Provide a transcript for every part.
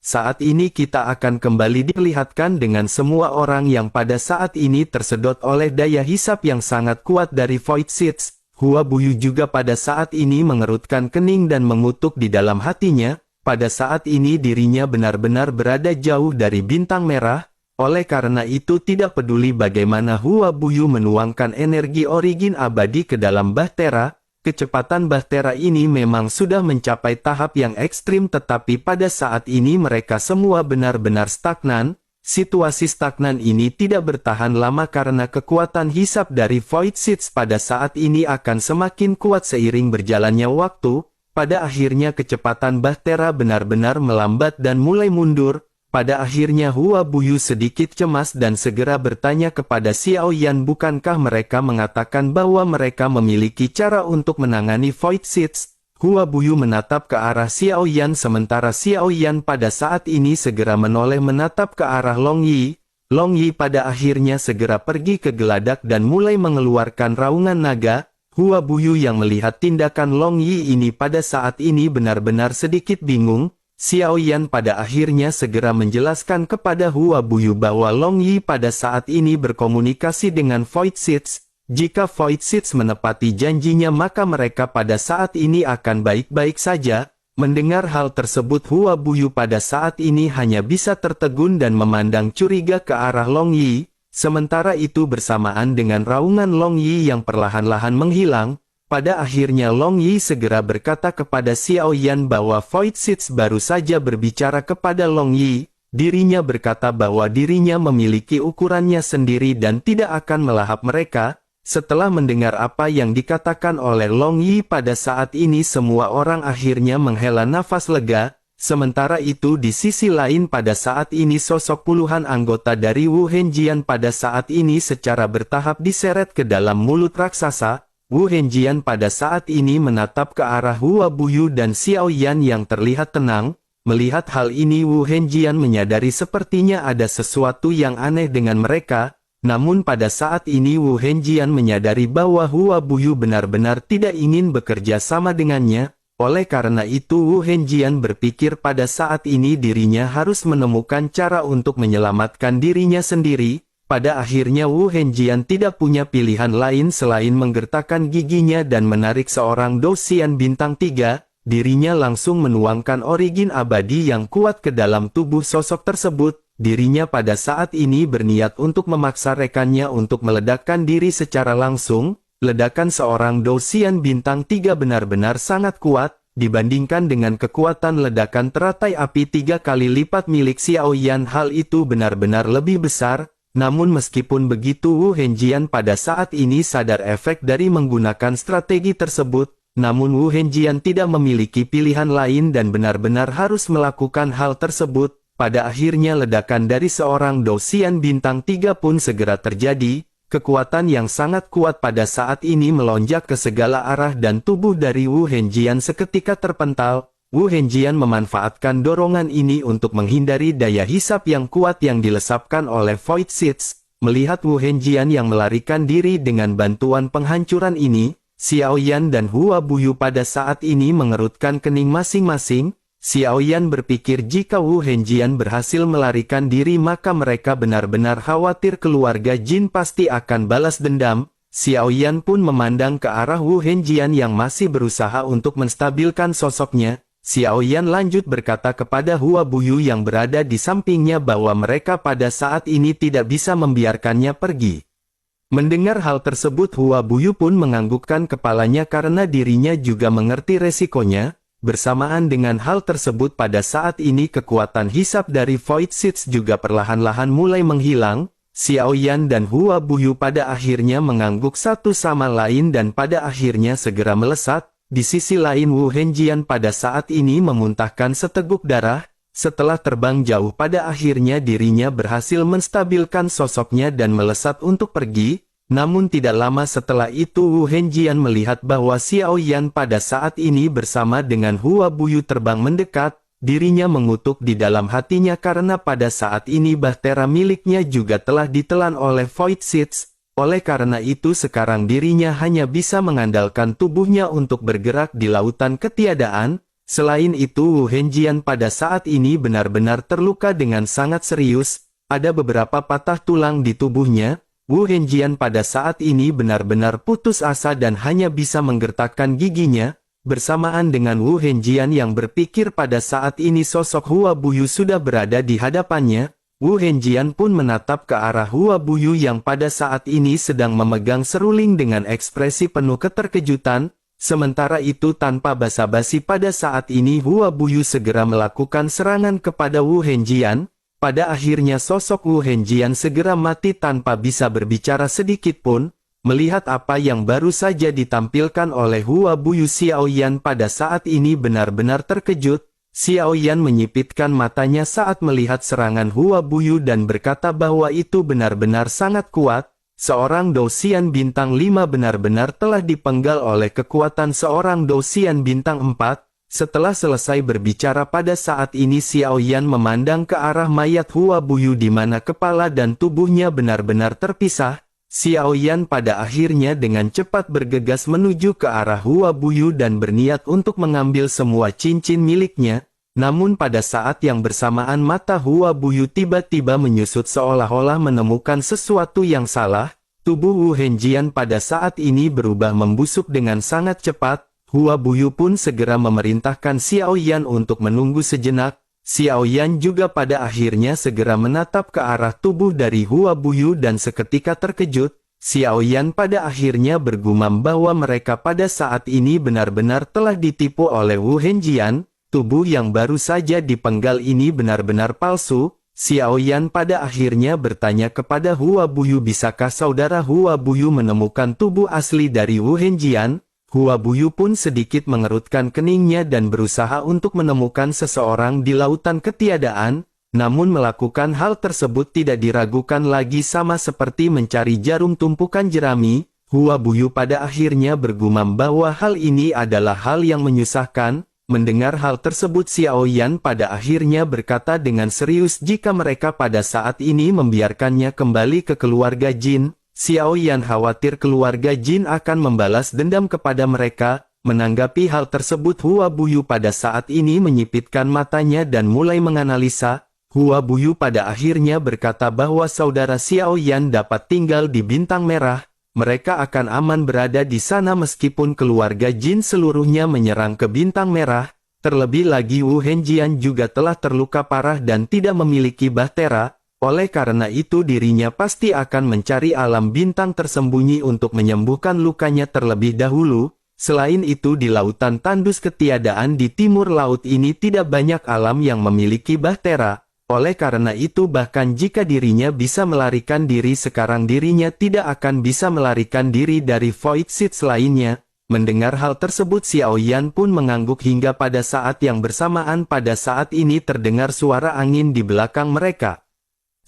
saat ini kita akan kembali diperlihatkan dengan semua orang yang pada saat ini tersedot oleh daya hisap yang sangat kuat dari Void Seeds. Hua Buyu juga pada saat ini mengerutkan kening dan mengutuk di dalam hatinya. Pada saat ini dirinya benar-benar berada jauh dari bintang merah. Oleh karena itu tidak peduli bagaimana Hua Buyu menuangkan energi origin abadi ke dalam Bahtera, kecepatan Bahtera ini memang sudah mencapai tahap yang ekstrim, tetapi pada saat ini mereka semua benar-benar stagnan. Situasi stagnan ini tidak bertahan lama karena kekuatan hisap dari Void Seeds pada saat ini akan semakin kuat seiring berjalannya waktu. Pada akhirnya kecepatan Bahtera benar-benar melambat dan mulai mundur. Pada akhirnya Hua Buyu sedikit cemas dan segera bertanya kepada Xiao Yan, bukankah mereka mengatakan bahwa mereka memiliki cara untuk menangani Void Seeds? Hua Buyu menatap ke arah Xiao Yan sementara Xiao Yan pada saat ini segera menoleh menatap ke arah Long Yi. Long Yi pada akhirnya segera pergi ke geladak dan mulai mengeluarkan raungan naga. Hua Buyu yang melihat tindakan Long Yi ini pada saat ini benar-benar sedikit bingung. Xiao Yan pada akhirnya segera menjelaskan kepada Hua Buyu bahwa Long Yi pada saat ini berkomunikasi dengan Void Seeds. Jika Void Seeds menepati janjinya maka mereka pada saat ini akan baik-baik saja. Mendengar hal tersebut Hua Buyu pada saat ini hanya bisa tertegun dan memandang curiga ke arah Long Yi. Sementara itu bersamaan dengan raungan Long Yi yang perlahan-lahan menghilang, pada akhirnya Long Yi segera berkata kepada Xiao Yan bahwa Void Seeds baru saja berbicara kepada Long Yi. Dirinya berkata bahwa dirinya memiliki ukurannya sendiri dan tidak akan melahap mereka. Setelah mendengar apa yang dikatakan oleh Long Yi pada saat ini semua orang akhirnya menghela nafas lega. Sementara itu di sisi lain pada saat ini sosok puluhan anggota dari Wu Henjian pada saat ini secara bertahap diseret ke dalam mulut raksasa. Wu Henjian pada saat ini menatap ke arah Hua Buyu dan Xiao Yan yang terlihat tenang. Melihat hal ini Wu Henjian menyadari sepertinya ada sesuatu yang aneh dengan mereka. Namun pada saat ini Wu Henjian menyadari bahwa Hua Buyu benar-benar tidak ingin bekerja sama dengannya. Oleh karena itu Wu Henjian berpikir pada saat ini dirinya harus menemukan cara untuk menyelamatkan dirinya sendiri. Pada akhirnya Wu Henjian tidak punya pilihan lain selain menggertakkan giginya dan menarik seorang Dosian bintang 3. Dirinya langsung menuangkan origin abadi yang kuat ke dalam tubuh sosok tersebut. Dirinya pada saat ini berniat untuk memaksa rekannya untuk meledakkan diri secara langsung. Ledakan seorang Dosian bintang 3 benar-benar sangat kuat, dibandingkan dengan kekuatan ledakan teratai api 3 kali lipat milik Xiao Yan. Hal itu benar-benar lebih besar. Namun meskipun begitu Wu Henjian pada saat ini sadar efek dari menggunakan strategi tersebut. Namun Wu Henjian tidak memiliki pilihan lain dan benar-benar harus melakukan hal tersebut. Pada akhirnya ledakan dari seorang Dosian bintang 3 pun segera terjadi. Kekuatan yang sangat kuat pada saat ini melonjak ke segala arah dan tubuh dari Wu Henjian seketika terpental. Wu Henjian memanfaatkan dorongan ini untuk menghindari daya hisap yang kuat yang dilesapkan oleh Void Seeds. Melihat Wu Henjian yang melarikan diri dengan bantuan penghancuran ini, Xiao Yan dan Hua Buyu pada saat ini mengerutkan kening masing-masing. Xiao Yan berpikir jika Wu Henjian berhasil melarikan diri maka mereka benar-benar khawatir keluarga Jin pasti akan balas dendam. Xiao Yan pun memandang ke arah Wu Henjian yang masih berusaha untuk menstabilkan sosoknya. Xiao Yan lanjut berkata kepada Hua Buyu yang berada di sampingnya bahwa mereka pada saat ini tidak bisa membiarkannya pergi. Mendengar hal tersebut Hua Buyu pun menganggukkan kepalanya karena dirinya juga mengerti resikonya. Bersamaan dengan hal tersebut pada saat ini kekuatan hisap dari Void Seeds juga perlahan-lahan mulai menghilang. Xiao Yan dan Hua Buyu pada akhirnya mengangguk satu sama lain dan pada akhirnya segera melesat. Di sisi lain Wu Henjian pada saat ini memuntahkan seteguk darah. Setelah terbang jauh pada akhirnya dirinya berhasil menstabilkan sosoknya dan melesat untuk pergi. Namun tidak lama setelah itu Wu Henjian melihat bahwa Xiao Yan pada saat ini bersama dengan Hua Buyu terbang mendekat. Dirinya mengutuk di dalam hatinya karena pada saat ini bahtera miliknya juga telah ditelan oleh Void Seeds. Oleh karena itu sekarang dirinya hanya bisa mengandalkan tubuhnya untuk bergerak di lautan ketiadaan. Selain itu Wu Henjian pada saat ini benar-benar terluka dengan sangat serius, ada beberapa patah tulang di tubuhnya. Wu Henjian pada saat ini benar-benar putus asa dan hanya bisa menggertakkan giginya, bersamaan dengan Wu Henjian yang berpikir pada saat ini sosok Hua Buyu sudah berada di hadapannya. Wu Henjian pun menatap ke arah Hua Buyu yang pada saat ini sedang memegang seruling dengan ekspresi penuh keterkejutan. Sementara itu tanpa basa-basi pada saat ini Hua Buyu segera melakukan serangan kepada Wu Henjian. Pada akhirnya sosok Wu Henjian segera mati tanpa bisa berbicara sedikit pun. Melihat apa yang baru saja ditampilkan oleh Hua Buyu, Xiao Yan pada saat ini benar-benar terkejut. Xiao Yan menyipitkan matanya saat melihat serangan Hua Buyu dan berkata bahwa itu benar-benar sangat kuat. Seorang Douxian bintang 5 benar-benar telah dipenggal oleh kekuatan seorang Douxian bintang 4. Setelah selesai berbicara pada saat ini Xiao Yan memandang ke arah mayat Hua Buyu di mana kepala dan tubuhnya benar-benar terpisah. Xiao Yan pada akhirnya dengan cepat bergegas menuju ke arah Hua Buyu dan berniat untuk mengambil semua cincin miliknya. Namun pada saat yang bersamaan mata Hua Buyu tiba-tiba menyusut seolah-olah menemukan sesuatu yang salah. Tubuh Wu Henjian pada saat ini berubah membusuk dengan sangat cepat. Hua Buyu pun segera memerintahkan Xiao Yan untuk menunggu sejenak. Xiao Yan juga pada akhirnya segera menatap ke arah tubuh dari Hua Buyu dan seketika terkejut. Xiao Yan pada akhirnya bergumam bahwa mereka pada saat ini benar-benar telah ditipu oleh Wu Henjian. Tubuh yang baru saja dipenggal ini benar-benar palsu. Xiao Yan pada akhirnya bertanya kepada Hua Buyu, bisakah saudara Hua Buyu menemukan tubuh asli dari Wu Henjian? Hua Buyu pun sedikit mengerutkan keningnya dan berusaha untuk menemukan seseorang di lautan ketiadaan. Namun melakukan hal tersebut tidak diragukan lagi, sama seperti mencari jarum tumpukan jerami. Hua Buyu pada akhirnya bergumam bahwa hal ini adalah hal yang menyusahkan. Mendengar hal tersebut Xiao Yan pada akhirnya berkata dengan serius, jika mereka pada saat ini membiarkannya kembali ke keluarga Jin, Xiao Yan khawatir keluarga Jin akan membalas dendam kepada mereka. Menanggapi hal tersebut Hua Buyu pada saat ini menyipitkan matanya dan mulai menganalisa. Hua Buyu pada akhirnya berkata bahwa saudara Xiao Yan dapat tinggal di Bintang Merah. Mereka akan aman berada di sana meskipun keluarga Jin seluruhnya menyerang ke Bintang Merah. Terlebih lagi Wu Henjian juga telah terluka parah dan tidak memiliki bahtera. Oleh karena itu dirinya pasti akan mencari alam bintang tersembunyi untuk menyembuhkan lukanya terlebih dahulu. Selain itu di lautan tandus ketiadaan di timur laut ini tidak banyak alam yang memiliki bahtera. Oleh karena itu bahkan jika dirinya bisa melarikan diri sekarang dirinya tidak akan bisa melarikan diri dari Void Seeds lainnya. Mendengar hal tersebut Xiao Yan pun mengangguk hingga pada saat yang bersamaan pada saat ini terdengar suara angin di belakang mereka.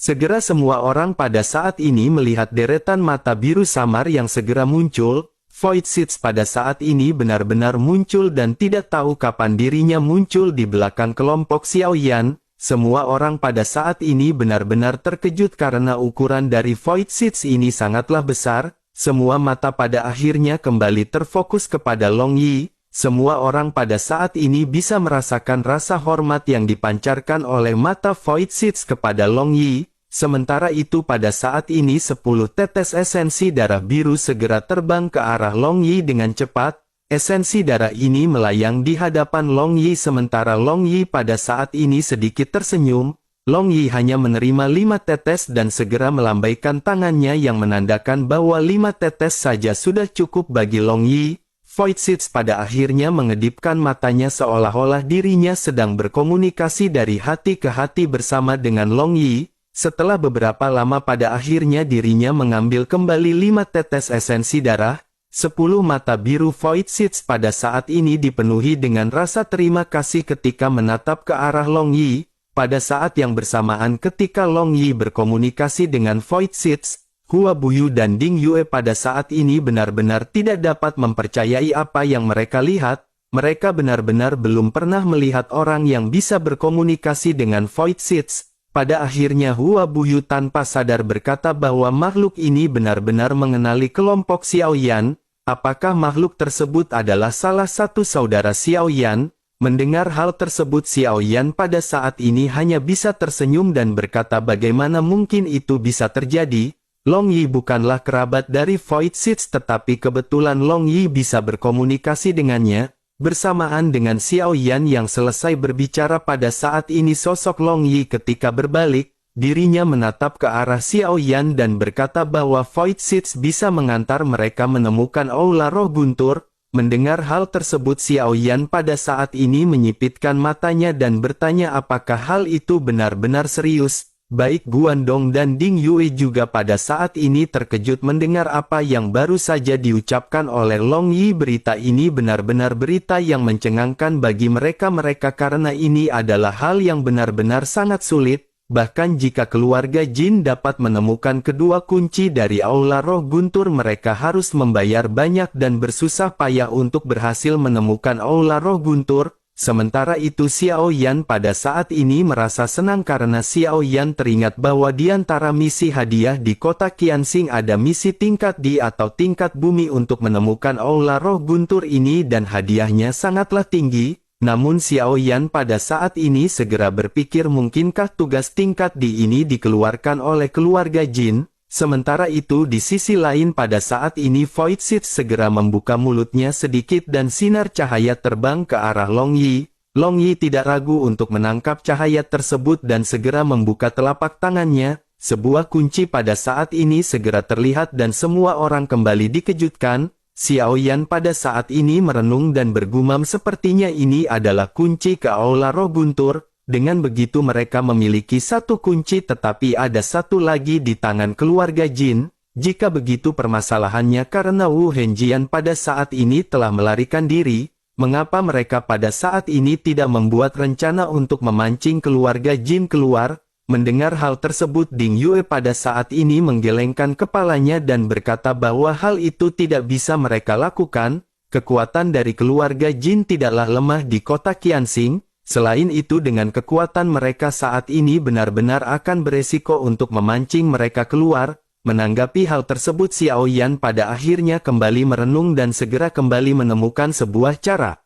Segera semua orang pada saat ini melihat deretan mata biru samar yang segera muncul. Void Seeds pada saat ini benar-benar muncul dan tidak tahu kapan dirinya muncul di belakang kelompok Xiao Yan. Semua orang pada saat ini benar-benar terkejut karena ukuran dari Void Seeds ini sangatlah besar. Semua mata pada akhirnya kembali terfokus kepada Long Yi. Semua orang pada saat ini bisa merasakan rasa hormat yang dipancarkan oleh mata Void Seeds kepada Long Yi. Sementara itu pada saat ini 10 tetes esensi darah biru segera terbang ke arah Long Yi dengan cepat. Esensi darah ini melayang di hadapan Long Yi sementara Long Yi pada saat ini sedikit tersenyum. Long Yi hanya menerima 5 tetes dan segera melambaikan tangannya yang menandakan bahwa 5 tetes saja sudah cukup bagi Long Yi. Void Seeds pada akhirnya mengedipkan matanya seolah-olah dirinya sedang berkomunikasi dari hati ke hati bersama dengan Long Yi. Setelah beberapa lama pada akhirnya dirinya mengambil kembali 5 tetes esensi darah. 10 mata biru Void Seeds pada saat ini dipenuhi dengan rasa terima kasih ketika menatap ke arah Long Yi. Pada saat yang bersamaan ketika Long Yi berkomunikasi dengan Void Seeds, Hua Buyu dan Ding Yue pada saat ini benar-benar tidak dapat mempercayai apa yang mereka lihat. Mereka benar-benar belum pernah melihat orang yang bisa berkomunikasi dengan Void Seeds. Pada akhirnya Hua Buyu tanpa sadar berkata bahwa makhluk ini benar-benar mengenali kelompok Xiao Yan. Apakah makhluk tersebut adalah salah satu saudara Xiao Yan? Mendengar hal tersebut Xiao Yan pada saat ini hanya bisa tersenyum dan berkata bagaimana mungkin itu bisa terjadi. Long Yi bukanlah kerabat dari Void Seeds tetapi kebetulan Long Yi bisa berkomunikasi dengannya. Bersamaan dengan Xiao Yan yang selesai berbicara pada saat ini sosok Long Yi ketika berbalik, dirinya menatap ke arah Xiao Yan dan berkata bahwa Void Seeds bisa mengantar mereka menemukan Aula Roh Guntur. Mendengar hal tersebut Xiao Yan pada saat ini menyipitkan matanya dan bertanya apakah hal itu benar-benar serius. Baik Guandong dan Ding Yue juga pada saat ini terkejut mendengar apa yang baru saja diucapkan oleh Long Yi. Berita ini benar-benar berita yang mencengangkan bagi mereka karena ini adalah hal yang benar-benar sangat sulit. Bahkan jika keluarga Jin dapat menemukan kedua kunci dari Aula Roh Guntur mereka harus membayar banyak dan bersusah payah untuk berhasil menemukan Aula Roh Guntur. Sementara itu Xiao Yan pada saat ini merasa senang karena Xiao Yan teringat bahwa di antara misi hadiah di kota Qianxing ada misi tingkat di atau tingkat bumi untuk menemukan Aula Roh Guntur ini dan hadiahnya sangatlah tinggi. Namun Xiao Yan pada saat ini segera berpikir mungkinkah tugas tingkat di ini dikeluarkan oleh keluarga Jin. Sementara itu di sisi lain pada saat ini Void Seeds segera membuka mulutnya sedikit dan sinar cahaya terbang ke arah Long Yi. Long Yi tidak ragu untuk menangkap cahaya tersebut dan segera membuka telapak tangannya. Sebuah kunci pada saat ini segera terlihat dan semua orang kembali dikejutkan. Xiao Yan pada saat ini merenung dan bergumam sepertinya ini adalah kunci ke Aula Roh Guntur. Dengan begitu mereka memiliki satu kunci tetapi ada satu lagi di tangan keluarga Jin. Jika begitu permasalahannya karena Wu Henjian pada saat ini telah melarikan diri. Mengapa mereka pada saat ini tidak membuat rencana untuk memancing keluarga Jin keluar? Mendengar hal tersebut Ding Yue pada saat ini menggelengkan kepalanya dan berkata bahwa hal itu tidak bisa mereka lakukan. Kekuatan dari keluarga Jin tidaklah lemah di kota Qianxing. Selain itu dengan kekuatan mereka saat ini benar-benar akan beresiko untuk memancing mereka keluar. Menanggapi hal tersebut Xiao Yan pada akhirnya kembali merenung dan segera kembali menemukan sebuah cara.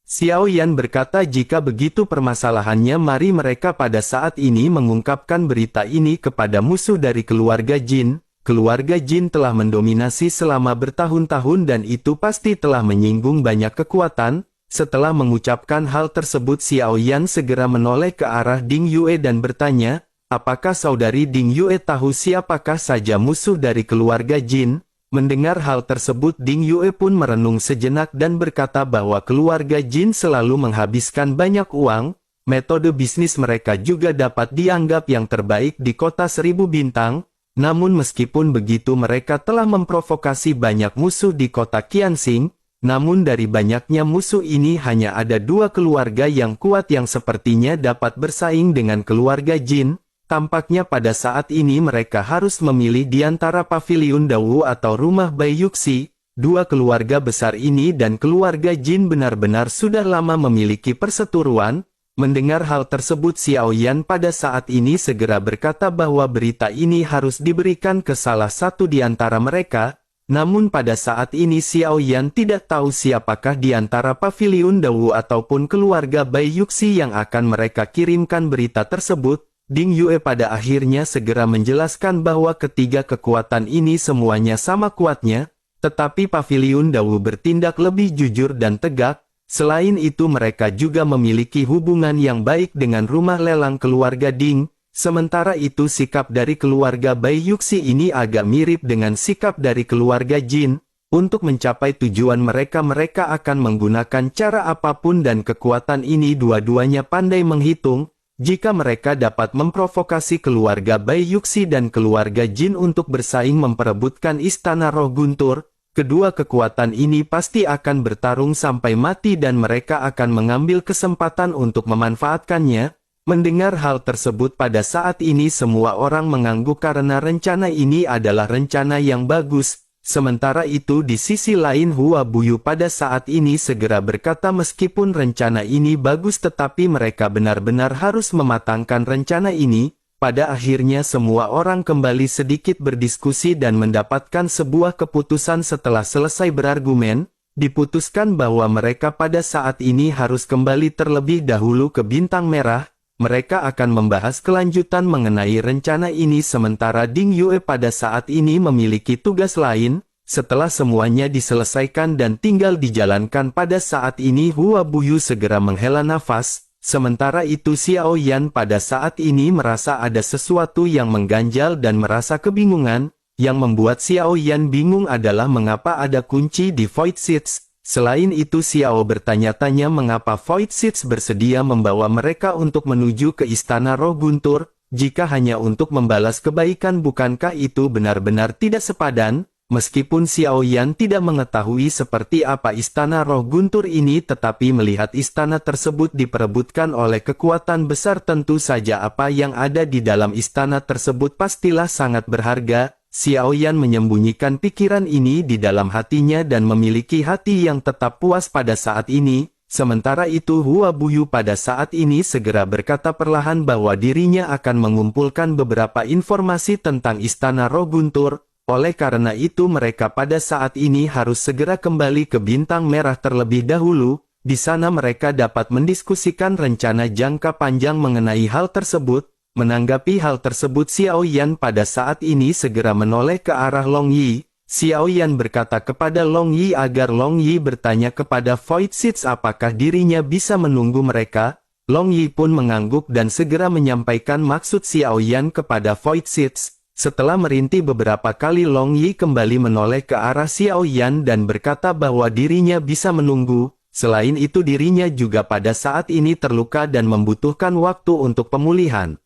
Xiao Yan berkata jika begitu permasalahannya mari mereka pada saat ini mengungkapkan berita ini kepada musuh dari keluarga Jin. Keluarga Jin telah mendominasi selama bertahun-tahun dan itu pasti telah menyinggung banyak kekuatan. Setelah mengucapkan hal tersebut Xiao Yan segera menoleh ke arah Ding Yue dan bertanya, apakah saudari Ding Yue tahu siapakah saja musuh dari keluarga Jin? Mendengar hal tersebut Ding Yue pun merenung sejenak dan berkata bahwa keluarga Jin selalu menghabiskan banyak uang, metode bisnis mereka juga dapat dianggap yang terbaik di kota 1000 bintang, namun meskipun begitu mereka telah memprovokasi banyak musuh di kota Qianxing, namun dari banyaknya musuh ini hanya ada dua keluarga yang kuat yang sepertinya dapat bersaing dengan keluarga Jin. Tampaknya pada saat ini mereka harus memilih di antara Paviliun Dawu atau Rumah Bai Yuxi. Dua keluarga besar ini dan keluarga Jin benar-benar sudah lama memiliki perseteruan. Mendengar hal tersebut Xiao Yan pada saat ini segera berkata bahwa berita ini harus diberikan ke salah satu di antara mereka. Namun pada saat ini Xiao Yan tidak tahu siapakah di antara Paviliun Dawu ataupun keluarga Bai Yuxi yang akan mereka kirimkan berita tersebut. Ding Yue pada akhirnya segera menjelaskan bahwa ketiga kekuatan ini semuanya sama kuatnya, tetapi Paviliun Dawu bertindak lebih jujur dan tegak. Selain itu mereka juga memiliki hubungan yang baik dengan rumah lelang keluarga Ding. Sementara itu sikap dari keluarga Bai Yuxi ini agak mirip dengan sikap dari keluarga Jin. Untuk mencapai tujuan mereka akan menggunakan cara apapun dan kekuatan ini dua-duanya pandai menghitung. Jika mereka dapat memprovokasi keluarga Bai Yuxi dan keluarga Jin untuk bersaing memperebutkan Istana Roh Guntur, kedua kekuatan ini pasti akan bertarung sampai mati dan mereka akan mengambil kesempatan untuk memanfaatkannya. Mendengar hal tersebut pada saat ini semua orang mengangguk karena rencana ini adalah rencana yang bagus. Sementara itu di sisi lain Hua Buyu pada saat ini segera berkata meskipun rencana ini bagus tetapi mereka benar-benar harus mematangkan rencana ini. Pada akhirnya semua orang kembali sedikit berdiskusi dan mendapatkan sebuah keputusan setelah selesai berargumen. diputuskan bahwa mereka pada saat ini harus kembali terlebih dahulu ke Bintang Merah. Mereka akan membahas kelanjutan mengenai rencana ini sementara Ding Yue pada saat ini memiliki tugas lain. Setelah semuanya diselesaikan dan tinggal dijalankan pada saat ini Hua Buyu segera menghela nafas, sementara itu Xiao Yan pada saat ini merasa ada sesuatu yang mengganjal dan merasa kebingungan. Yang membuat Xiao Yan bingung adalah mengapa ada kunci di Void Seeds. Selain itu Xiao bertanya-tanya mengapa Void Seeds bersedia membawa mereka untuk menuju ke Istana Roh Guntur, jika hanya untuk membalas kebaikan bukankah itu benar-benar tidak sepadan? Meskipun Xiao Yan tidak mengetahui seperti apa Istana Roh Guntur ini tetapi melihat istana tersebut diperebutkan oleh kekuatan besar tentu saja apa yang ada di dalam istana tersebut pastilah sangat berharga. Xiao Yan menyembunyikan pikiran ini di dalam hatinya dan memiliki hati yang tetap puas pada saat ini. Sementara itu Hua Buyu pada saat ini segera berkata perlahan bahwa dirinya akan mengumpulkan beberapa informasi tentang Istana Roh Guntur. Oleh karena itu mereka pada saat ini harus segera kembali ke Bintang Merah terlebih dahulu. Di sana mereka dapat mendiskusikan rencana jangka panjang mengenai hal tersebut. Menanggapi hal tersebut Xiao Yan pada saat ini segera menoleh ke arah Long Yi. Xiao Yan berkata kepada Long Yi agar Long Yi bertanya kepada Void Seeds apakah dirinya bisa menunggu mereka. Long Yi pun mengangguk dan segera menyampaikan maksud Xiao Yan kepada Void Seeds. Setelah merintih beberapa kali Long Yi kembali menoleh ke arah Xiao Yan dan berkata bahwa dirinya bisa menunggu. Selain itu dirinya juga pada saat ini terluka dan membutuhkan waktu untuk pemulihan.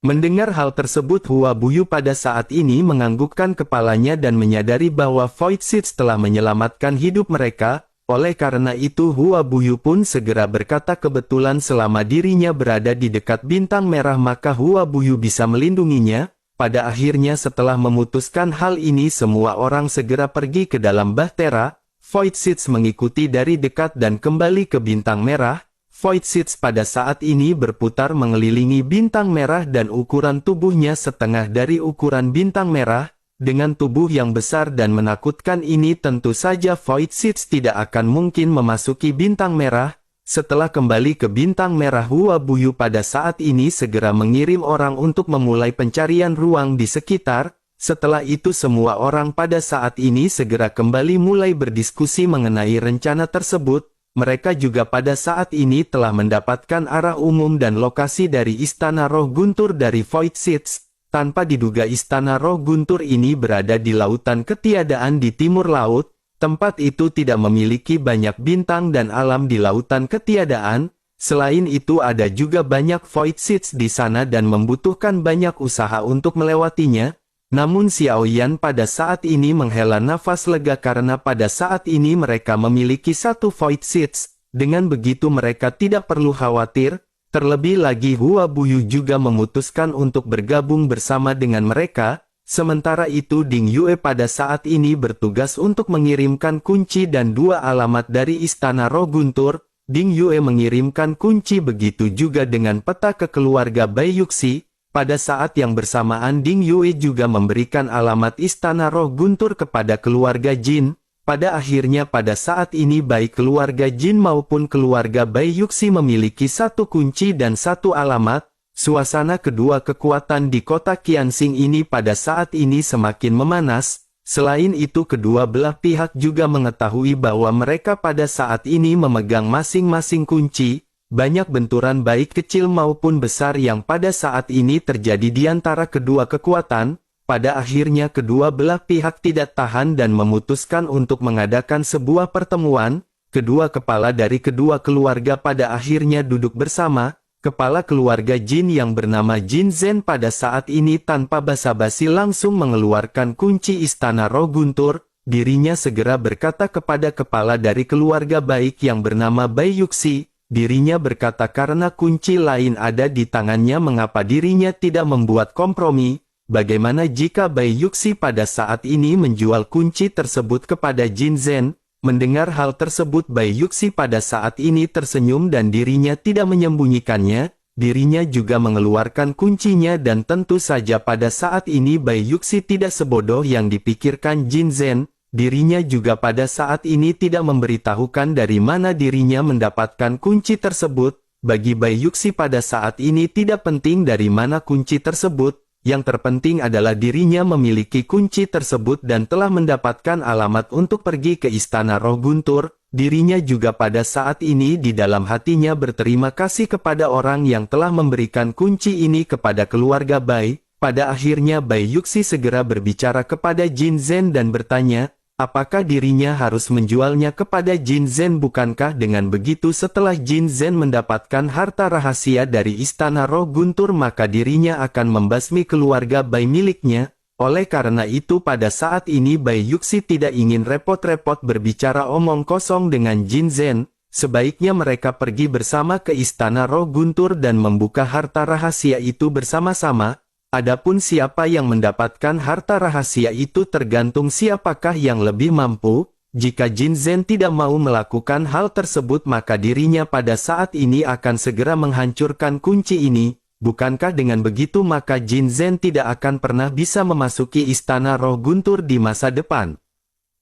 Mendengar hal tersebut Hua Buyu pada saat ini menganggukkan kepalanya dan menyadari bahwa Void Seeds telah menyelamatkan hidup mereka. Oleh karena itu Hua Buyu pun segera berkata kebetulan selama dirinya berada di dekat Bintang Merah maka Hua Buyu bisa melindunginya. Pada akhirnya setelah memutuskan hal ini semua orang segera pergi ke dalam Bahtera. Void Seeds mengikuti dari dekat dan kembali ke Bintang Merah. Void Seeds pada saat ini berputar mengelilingi Bintang Merah dan ukuran tubuhnya setengah dari ukuran Bintang Merah. Dengan tubuh yang besar dan menakutkan ini tentu saja Void Seeds tidak akan mungkin memasuki Bintang Merah. Setelah kembali ke Bintang Merah Hua Buyu pada saat ini segera mengirim orang untuk memulai pencarian ruang di sekitar. Setelah itu semua orang pada saat ini segera kembali mulai berdiskusi mengenai rencana tersebut. Mereka juga pada saat ini telah mendapatkan arah umum dan lokasi dari Istana Roh Guntur dari Void Seeds. Tanpa diduga Istana Roh Guntur ini berada di lautan ketiadaan di timur laut. Tempat itu tidak memiliki banyak bintang dan alam di lautan ketiadaan. Selain itu ada juga banyak Void Seeds di sana dan membutuhkan banyak usaha untuk melewatinya. Namun Xiao Yan pada saat ini menghela nafas lega karena pada saat ini mereka memiliki satu Void Seeds. Dengan begitu mereka tidak perlu khawatir. Terlebih lagi Hua Buyu juga memutuskan untuk bergabung bersama dengan mereka. Sementara itu Ding Yue pada saat ini bertugas untuk mengirimkan kunci dan dua alamat dari Istana Roh Guntur. Ding Yue mengirimkan kunci begitu juga dengan peta ke keluarga Bai Yuxi. Pada saat yang bersamaan Ding Yue juga memberikan alamat Istana Roh Guntur kepada keluarga Jin. Pada akhirnya pada saat ini baik keluarga Jin maupun keluarga Bai Yuxi memiliki satu kunci dan satu alamat. Suasana kedua kekuatan di kota Qianxing ini pada saat ini semakin memanas. Selain itu kedua belah pihak juga mengetahui bahwa mereka pada saat ini memegang masing-masing kunci. Banyak benturan baik kecil maupun besar yang pada saat ini terjadi di antara kedua kekuatan. Pada akhirnya kedua belah pihak tidak tahan dan memutuskan untuk mengadakan sebuah pertemuan. Kedua kepala dari kedua keluarga pada akhirnya duduk bersama. Kepala keluarga Jin yang bernama Jin Zhen pada saat ini tanpa basa-basi langsung mengeluarkan kunci Istana Roh Guntur. Dirinya segera berkata kepada kepala dari keluarga baik yang bernama Bai Yuxi. Dirinya berkata karena kunci lain ada di tangannya mengapa dirinya tidak membuat kompromi. Bagaimana jika Bai Yuxi pada saat ini menjual kunci tersebut kepada Jin Zhen? Mendengar hal tersebut Bai Yuxi pada saat ini tersenyum dan dirinya tidak menyembunyikannya. Dirinya juga mengeluarkan kuncinya dan tentu saja pada saat ini Bai Yuxi tidak sebodoh yang dipikirkan Jin Zhen. dirinya juga pada saat ini tidak memberitahukan dari mana dirinya mendapatkan kunci tersebut. Bagi Bai Yuxi pada saat ini tidak penting dari mana kunci tersebut, yang terpenting adalah dirinya memiliki kunci tersebut dan telah mendapatkan alamat untuk pergi ke Istana Roh Guntur. Dirinya juga pada saat ini di dalam hatinya berterima kasih kepada orang yang telah memberikan kunci ini kepada keluarga Bai. Pada akhirnya Bai Yuxi segera berbicara kepada Jin Zhen dan bertanya, apakah dirinya harus menjualnya kepada Jin Zhen? Bukankah dengan begitu setelah Jin Zhen mendapatkan harta rahasia dari Istana Roh Guntur maka dirinya akan membasmi keluarga Bai miliknya? Oleh karena itu pada saat ini Bai Yuxi tidak ingin repot-repot berbicara omong kosong dengan Jin Zhen. Sebaiknya mereka pergi bersama ke Istana Roh Guntur dan membuka harta rahasia itu bersama-sama. Adapun siapa yang mendapatkan harta rahasia itu tergantung siapakah yang lebih mampu. Jika Jin Zhen tidak mau melakukan hal tersebut maka dirinya pada saat ini akan segera menghancurkan kunci ini. Bukankah dengan begitu maka Jin Zhen tidak akan pernah bisa memasuki Istana Roh Guntur di masa depan?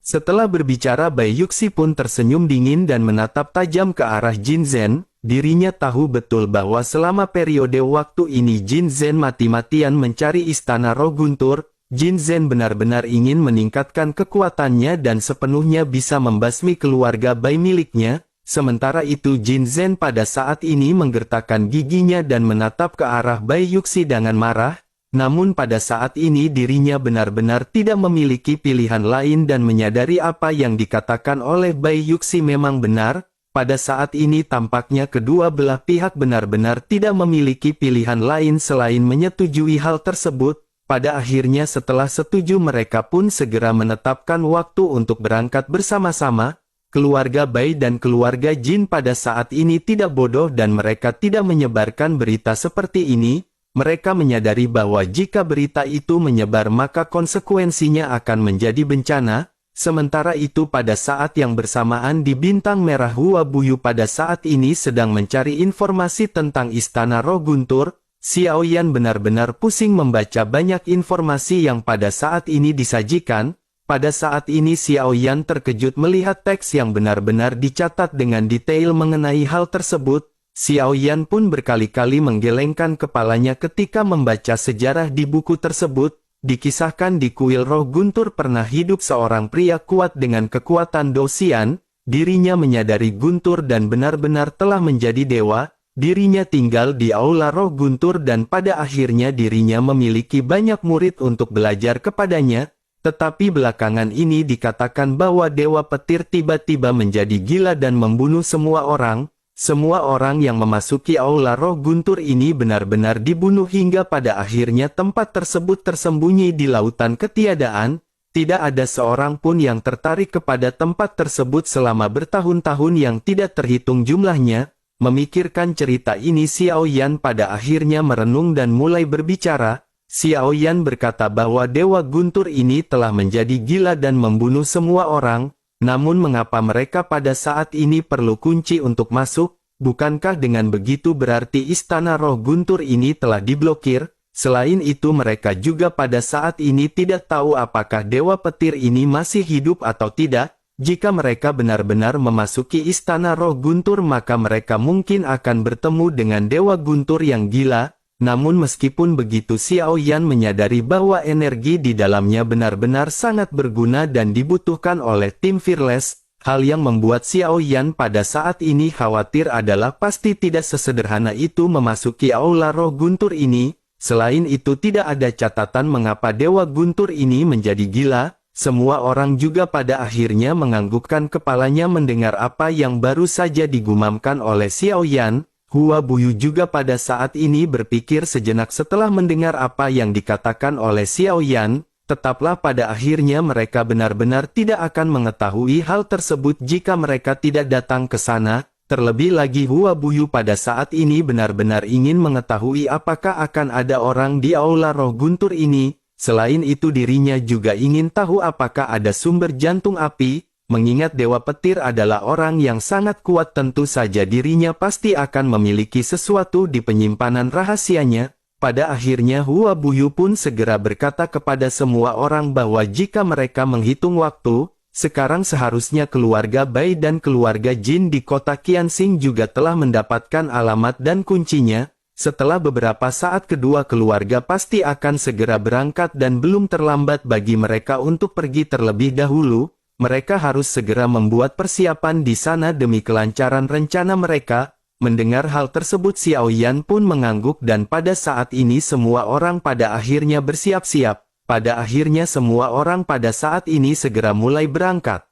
Setelah berbicara Bai Yuxi pun tersenyum dingin dan menatap tajam ke arah Jin Zhen. Dirinya tahu betul bahwa selama periode waktu ini Jin Zhen mati-matian mencari Istana Roh Guntur. Jin Zhen benar-benar ingin meningkatkan kekuatannya dan sepenuhnya bisa membasmi keluarga Bai miliknya. Sementara itu Jin Zhen pada saat ini menggertakkan giginya dan menatap ke arah Bai Yuxi dengan marah. Namun pada saat ini dirinya benar-benar tidak memiliki pilihan lain dan menyadari apa yang dikatakan oleh Bai Yuxi memang benar. Pada saat ini tampaknya kedua belah pihak benar-benar tidak memiliki pilihan lain selain menyetujui hal tersebut. Pada akhirnya setelah setuju mereka pun segera menetapkan waktu untuk berangkat bersama-sama. Keluarga Bai dan keluarga Jin pada saat ini tidak bodoh dan mereka tidak menyebarkan berita seperti ini. Mereka menyadari bahwa jika berita itu menyebar maka konsekuensinya akan menjadi bencana. Sementara itu pada saat yang bersamaan di Bintang Merah Hua Buyu pada saat ini sedang mencari informasi tentang Istana Roh Guntur. Xiao Yan benar-benar pusing membaca banyak informasi yang pada saat ini disajikan. Pada saat ini Xiao Yan terkejut melihat teks yang benar-benar dicatat dengan detail mengenai hal tersebut. Xiao Yan pun berkali-kali menggelengkan kepalanya ketika membaca sejarah di buku tersebut. Dikisahkan di kuil Roh Guntur pernah hidup seorang pria kuat dengan kekuatan Dosian. Dirinya menyadari Guntur dan benar-benar telah menjadi dewa. Dirinya tinggal di Aula Roh Guntur dan pada akhirnya dirinya memiliki banyak murid untuk belajar kepadanya. Tetapi belakangan ini dikatakan bahwa Dewa Petir tiba-tiba menjadi gila dan membunuh semua orang. Semua orang yang memasuki Aula Roh Guntur ini benar-benar dibunuh hingga pada akhirnya tempat tersebut tersembunyi di lautan ketiadaan. Tidak ada seorang pun yang tertarik kepada tempat tersebut selama bertahun-tahun yang tidak terhitung jumlahnya. Memikirkan cerita ini Xiao Yan pada akhirnya merenung dan mulai berbicara. Xiao Yan berkata bahwa Dewa Guntur ini telah menjadi gila dan membunuh semua orang. Namun mengapa mereka pada saat ini perlu kunci untuk masuk? Bukankah dengan begitu berarti Istana Roh Guntur ini telah diblokir? Selain itu mereka juga pada saat ini tidak tahu apakah Dewa Petir ini masih hidup atau tidak. Jika mereka benar-benar memasuki Istana Roh Guntur maka mereka mungkin akan bertemu dengan Dewa Guntur yang gila. Namun meskipun begitu Xiao Yan menyadari bahwa energi di dalamnya benar-benar sangat berguna dan dibutuhkan oleh tim Fearless. Hal yang membuat Xiao Yan pada saat ini khawatir adalah pasti tidak sesederhana itu memasuki Aula Roh Guntur ini. Selain itu tidak ada catatan mengapa Dewa Guntur ini menjadi gila. Semua orang juga pada akhirnya menganggukkan kepalanya mendengar apa yang baru saja digumamkan oleh Xiao Yan. Hua Buyu juga pada saat ini berpikir sejenak setelah mendengar apa yang dikatakan oleh Xiao Yan. Tetaplah pada akhirnya mereka benar-benar tidak akan mengetahui hal tersebut jika mereka tidak datang ke sana. Terlebih lagi Hua Buyu pada saat ini benar-benar ingin mengetahui apakah akan ada orang di Aula Roh Guntur ini. Selain itu dirinya juga ingin tahu apakah ada sumber jantung api. Mengingat Dewa Petir adalah orang yang sangat kuat tentu saja dirinya pasti akan memiliki sesuatu di penyimpanan rahasianya. Pada akhirnya Hua Buyu pun segera berkata kepada semua orang bahwa jika mereka menghitung waktu, sekarang seharusnya keluarga Bai dan keluarga Jin di kota Qianxing juga telah mendapatkan alamat dan kuncinya. Setelah beberapa saat kedua keluarga pasti akan segera berangkat dan belum terlambat bagi mereka untuk pergi terlebih dahulu. Mereka harus segera membuat persiapan di sana demi kelancaran rencana mereka. Mendengar hal tersebut Xiao Yan pun mengangguk dan pada saat ini semua orang pada akhirnya bersiap-siap. Pada akhirnya semua orang pada saat ini segera mulai berangkat.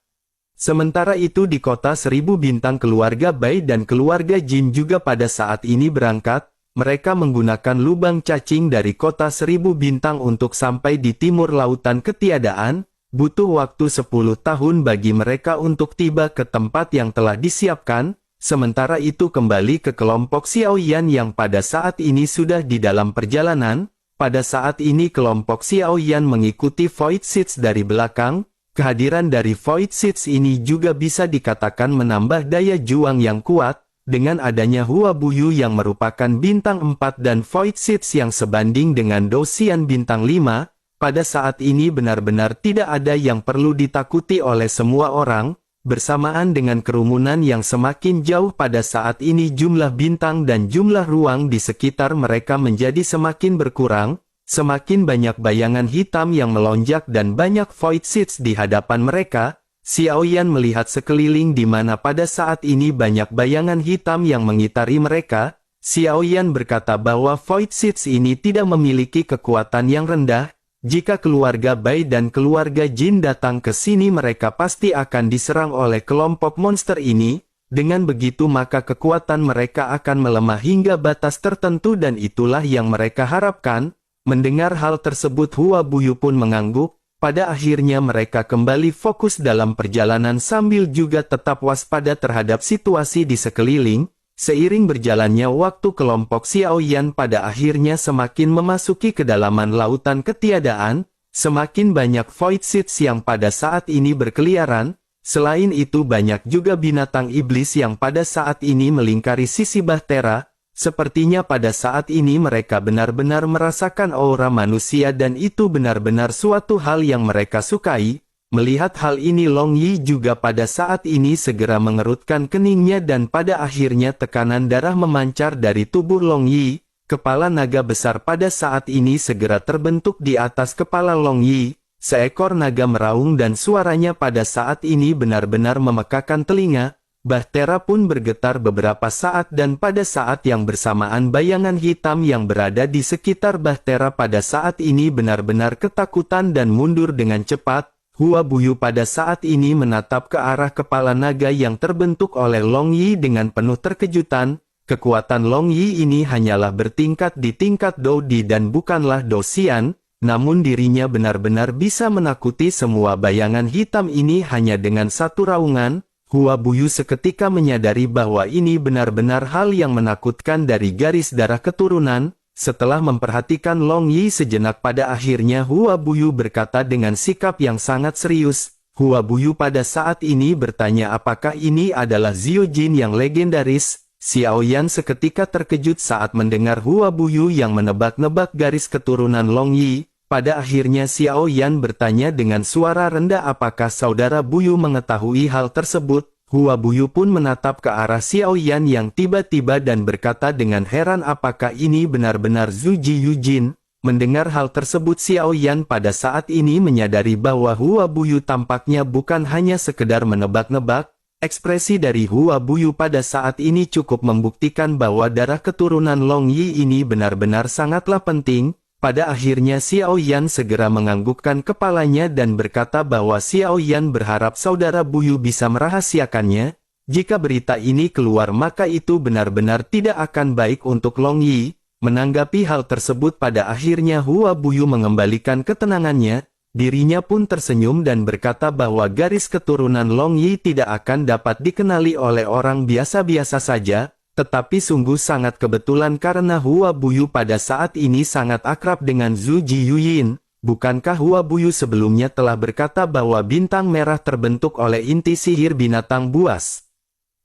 Sementara itu di kota 1000 bintang keluarga Bai dan keluarga Jin juga pada saat ini berangkat. Mereka menggunakan lubang cacing dari kota 1000 bintang untuk sampai di timur lautan ketiadaan. Butuh waktu 10 tahun bagi mereka untuk tiba ke tempat yang telah disiapkan. Sementara itu kembali ke kelompok Xiao Yan yang pada saat ini sudah di dalam perjalanan. Pada saat ini kelompok Xiao Yan mengikuti Void Seeds dari belakang. Kehadiran dari Void Seeds ini juga bisa dikatakan menambah daya juang yang kuat. Dengan adanya Hua Buyu yang merupakan bintang 4 dan Void Seeds yang sebanding dengan Dosian bintang 5. Pada saat ini benar-benar tidak ada yang perlu ditakuti oleh semua orang. Bersamaan dengan kerumunan yang semakin jauh pada saat ini jumlah bintang dan jumlah ruang di sekitar mereka menjadi semakin berkurang, semakin banyak bayangan hitam yang melonjak dan banyak Void Seeds di hadapan mereka. Xiao Yan melihat sekeliling di mana pada saat ini banyak bayangan hitam yang mengitari mereka. Xiao Yan berkata bahwa Void Seeds ini tidak memiliki kekuatan yang rendah. Jika keluarga Bai dan keluarga Jin datang ke sini mereka pasti akan diserang oleh kelompok monster ini. Dengan begitu maka kekuatan mereka akan melemah hingga batas tertentu dan itulah yang mereka harapkan. Mendengar hal tersebut Hua Buyu pun mengangguk. Pada akhirnya mereka kembali fokus dalam perjalanan sambil juga tetap waspada terhadap situasi di sekeliling. Seiring berjalannya waktu kelompok Xiao Yan pada akhirnya semakin memasuki kedalaman lautan ketiadaan, semakin banyak Void Seeds yang pada saat ini berkeliaran, selain itu banyak juga binatang iblis yang pada saat ini melingkari sisi bahtera, sepertinya pada saat ini mereka benar-benar merasakan aura manusia dan itu benar-benar suatu hal yang mereka sukai. Melihat hal ini Long Yi juga pada saat ini segera mengerutkan keningnya dan pada akhirnya tekanan darah memancar dari tubuh Long Yi. Kepala naga besar pada saat ini segera terbentuk di atas kepala Long Yi. Seekor naga meraung dan suaranya pada saat ini benar-benar memekakan telinga. Bahtera pun bergetar beberapa saat dan pada saat yang bersamaan bayangan hitam yang berada di sekitar Bahtera pada saat ini benar-benar ketakutan dan mundur dengan cepat. Hua Buyu pada saat ini menatap ke arah kepala naga yang terbentuk oleh Long Yi dengan penuh terkejutan. Kekuatan Long Yi ini hanyalah bertingkat di tingkat Dodi dan bukanlah Dosian, namun dirinya benar-benar bisa menakuti semua bayangan hitam ini hanya dengan satu raungan. Hua Buyu seketika menyadari bahwa ini benar-benar hal yang menakutkan dari garis darah keturunan. Setelah memperhatikan Long Yi sejenak pada akhirnya Hua Buyu berkata dengan sikap yang sangat serius. Hua Buyu pada saat ini bertanya apakah ini adalah Zhou Jin yang legendaris. Xiao Yan seketika terkejut saat mendengar Hua Buyu yang menebak-nebak garis keturunan Long Yi. Pada akhirnya Xiao Yan bertanya dengan suara rendah apakah saudara Buyu mengetahui hal tersebut. Hua Buyu pun menatap ke arah Xiao Yan yang tiba-tiba dan berkata dengan heran apakah ini benar-benar Zhu Jiyujin. Mendengar hal tersebut Xiao Yan pada saat ini menyadari bahwa Hua Buyu tampaknya bukan hanya sekedar menebak-nebak. Ekspresi dari Hua Buyu pada saat ini cukup membuktikan bahwa darah keturunan Long Yi ini benar-benar sangatlah penting. Pada akhirnya Xiao Yan segera menganggukkan kepalanya dan berkata bahwa Xiao Yan berharap saudara Buyu bisa merahasiakannya. Jika berita ini keluar maka itu benar-benar tidak akan baik untuk Long Yi. Menanggapi hal tersebut pada akhirnya Hua Buyu mengembalikan ketenangannya. Dirinya pun tersenyum dan berkata bahwa garis keturunan Long Yi tidak akan dapat dikenali oleh orang biasa-biasa saja. Tetapi sungguh sangat kebetulan karena Hua Buyu pada saat ini sangat akrab dengan Zhu Jiyuyin. Bukankah Hua Buyu sebelumnya telah berkata bahwa bintang merah terbentuk oleh inti sihir binatang buas?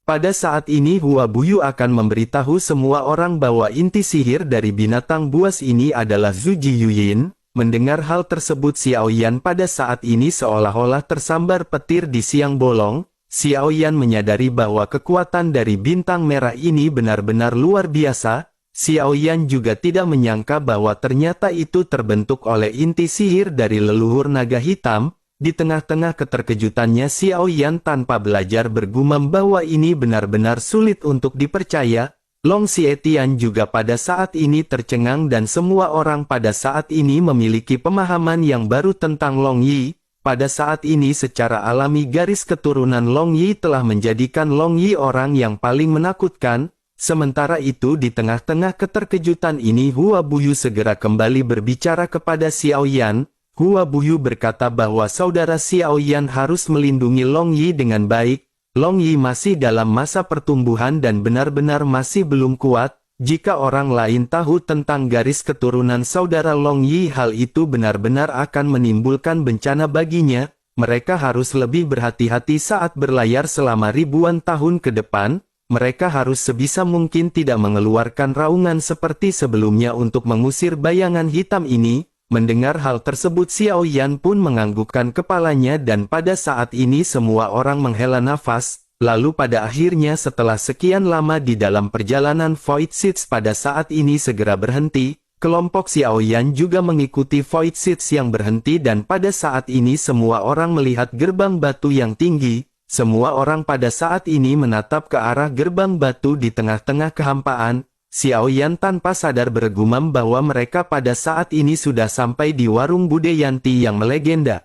Pada saat ini Hua Buyu akan memberitahu semua orang bahwa inti sihir dari binatang buas ini adalah Zhu Jiyuyin. Mendengar hal tersebut Xiao Yan pada saat ini seolah-olah tersambar petir di siang bolong. Xiao Yan menyadari bahwa kekuatan dari bintang merah ini benar-benar luar biasa. Xiao Yan juga tidak menyangka bahwa ternyata itu terbentuk oleh inti sihir dari leluhur naga hitam. Di tengah-tengah keterkejutannya Xiao Yan tanpa belajar bergumam bahwa ini benar-benar sulit untuk dipercaya. Long Xietian juga pada saat ini tercengang dan semua orang pada saat ini memiliki pemahaman yang baru tentang Long Yi. Pada saat ini secara alami garis keturunan Long Yi telah menjadikan Long Yi orang yang paling menakutkan. Sementara itu di tengah-tengah keterkejutan ini Hua Buyu segera kembali berbicara kepada Xiao Yan. Hua Buyu berkata bahwa saudara Xiao Yan harus melindungi Long Yi dengan baik. Long Yi masih dalam masa pertumbuhan dan benar-benar masih belum kuat. Jika orang lain tahu tentang garis keturunan saudara Long Yi, hal itu benar-benar akan menimbulkan bencana baginya. Mereka harus lebih berhati-hati saat berlayar selama ribuan tahun ke depan. Mereka harus sebisa mungkin tidak mengeluarkan raungan seperti sebelumnya untuk mengusir bayangan hitam ini. Mendengar hal tersebut Xiao Yan pun menganggukkan kepalanya dan pada saat ini semua orang menghela nafas. Lalu pada akhirnya setelah sekian lama di dalam perjalanan Void Seeds pada saat ini segera berhenti. Kelompok Xiao Yan juga mengikuti Void Seeds yang berhenti dan pada saat ini semua orang melihat gerbang batu yang tinggi. Semua orang pada saat ini menatap ke arah gerbang batu di tengah-tengah kehampaan. Xiao Yan tanpa sadar bergumam bahwa mereka pada saat ini sudah sampai di warung Budeyanti yang melegenda.